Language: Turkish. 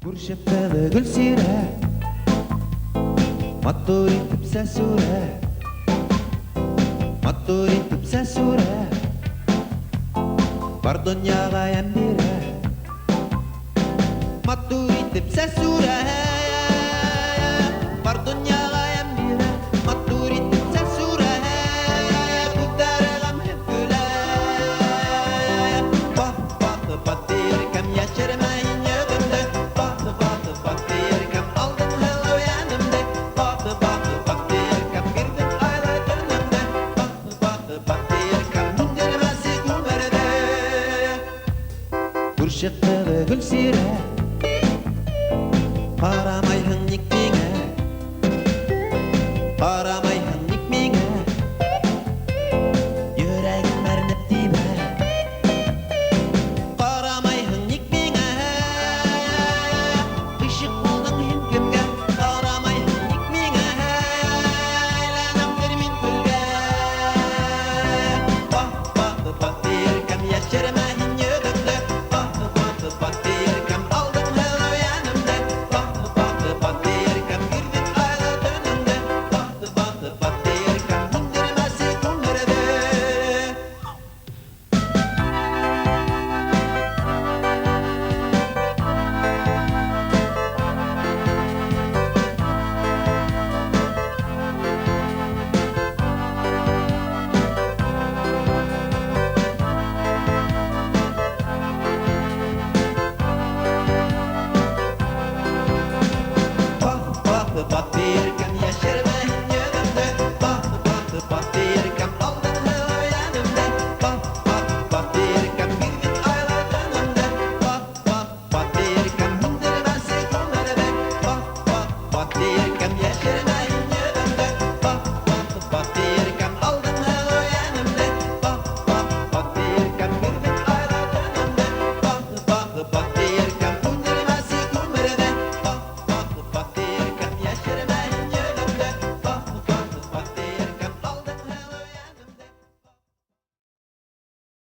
Burşeppeli gülsire Mattur itip sesure Mattur itip sesure Var dünyaga yembire Mattur itip sesure Var dünyaga yembire Mattur itip sesure Kutare gam hep güle Batı batı kem yaşarmayın yödümde Batı kem aldın hello yanımda Batı kem girdin aylar dönümde Batı kem incelemesi gülmerde Burşakta ve gülsire Karamayhın nikmine Karamayhın nikmine Yüreğim mernep dime Karamayhın nikmine Işık oldun hünkümge Karamayhın nikmine Aylanam vermin gülge Batı kem yaşarmayın yödümde Batı kem aldın hello yanımda Batı kem girdin aylar dönümde Batı kem indirmesi kumlarda Batı